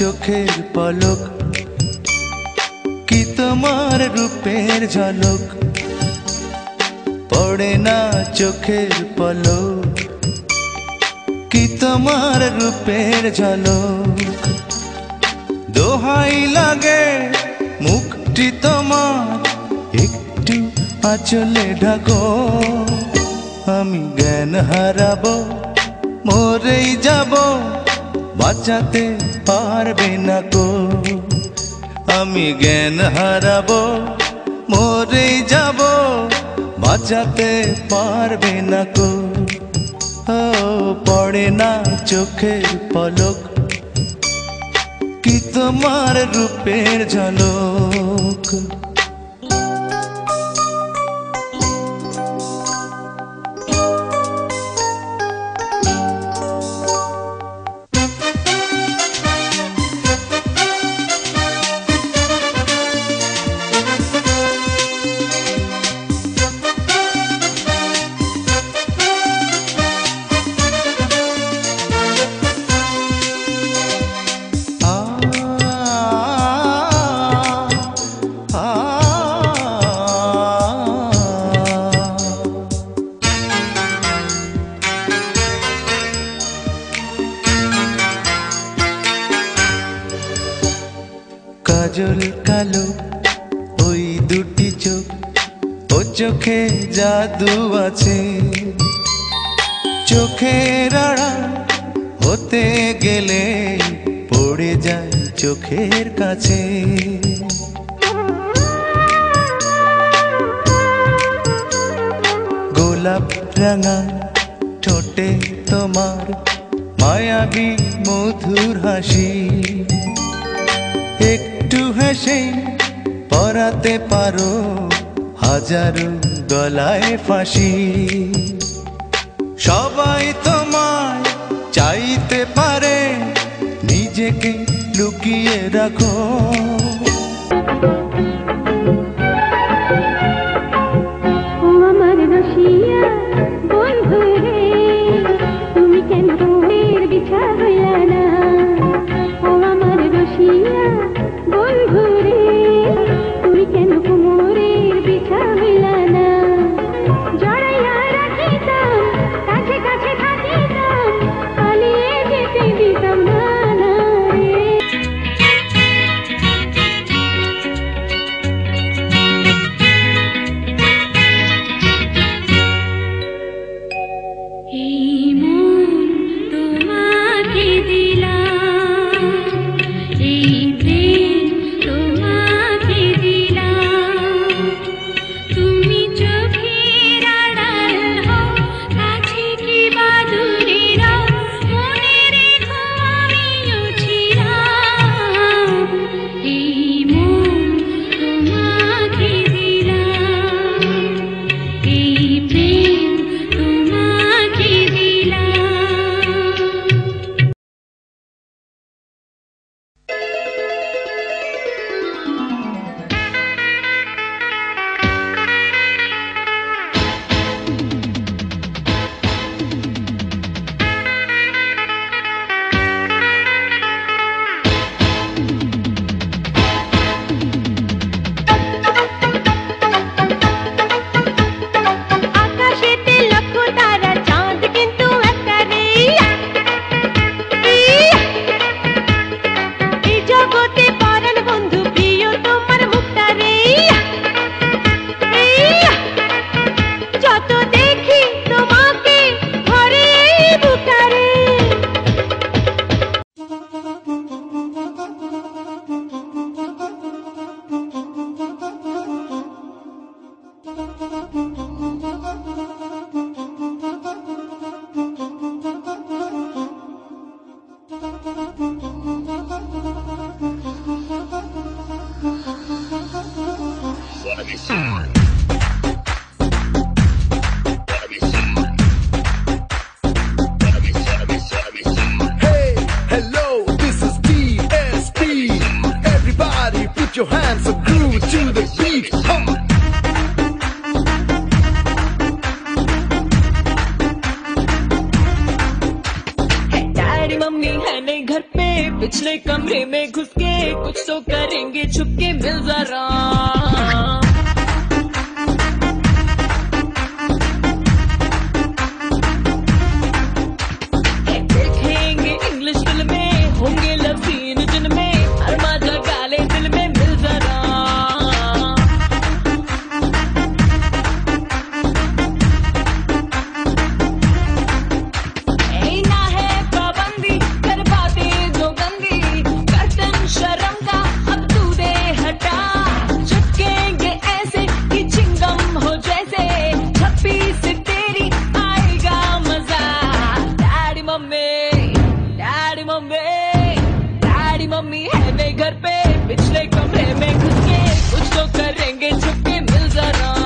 চোখের পলক, কি তোমার রূপের ঝলক, পড়ে না চোখের পলক, কি তোমার রূপের ঝলক। দোহাই লাগে মুখটি তোমার, একটু আঁচলে ঢাকো, আমি জ্ঞান হারাবো, মরেই যাব, বাঁচাতে পারবে না কো। আমি জ্ঞান হারাবো, মরেই যাব, বাঁচাতে পারবে না কো। ও পড়ে না চোখের পলক, কি তোমার রূপের ঝলক। কাজল কালো ওই দুটি চোখ, ও চোখে জাদু আছে, চোখের আড়াল হতে গেলে পড়ে যায় চোখের কাছে। গোলাপ রাঙা ঠোঁটে তোমার মায়াবী মধুর হাসি, একটু হেসে পরাতে পারো হাজারো গলায় ফাঁসি। সবাই তোমায় চাইতে পারে, নিজেকে লুকিয়ে রাখো। আমার রসিয়া বন্ধু রে, তুমি কেন ঘুমের বিছা হইলা না? ও আমার রসিয়া বন্ধু রে, তুমি কেন ঘুমের বিছা হইলা না? জড়াইয়া রাখিতাম, কাছে কাছে থাকিতাম, পালিয়ে যেতে দিতাম না না রে। এই মন তোমাকে দিলাম, এই প্রেম তোমাকে দিলাম, তুমি চোখের আড়াল হও, কাছে কি বা দূরে রও, মনে রেখো আমিও ছিলাম। এই মন তোমাকে দিলাম, এই প্রেম তোমাকে দিলাম। আকাশেতে লক্ষ তারা, চাঁদ কিন্তু একটা রে। এই জগতে পরাণ বন্ধু, প্রিয় তোমার মুখটা রে। যত দেখি তোমাকে ঘরে বুকটা রে। Hey, hello, this is DSP. Everybody put your hands up, groove to the beat. Daddy mummy है नहीं घर पे, पिछले कमरे में घुस के कुछ तो करेंगे छुपके, मिल जरा। देखेंगे इंग्लिश फिल्में, होंगे लव सीन जिनमें हर मजा गाले दिल में, मिल जरा। ना है पाबंदी कर बातें जो गंदी, कर्तन शर्म का अब तू दे हटा। चिपकेंगे ऐसे कि चिंगम हो जैसे, छप्पी से तेरी आएगा मजा। Daddy mummy, daddy mummy, daddy mummy है वे घर पे, पिछले कमरे में घुस के कुछ तो करेंगे छुपके, मिल जरा।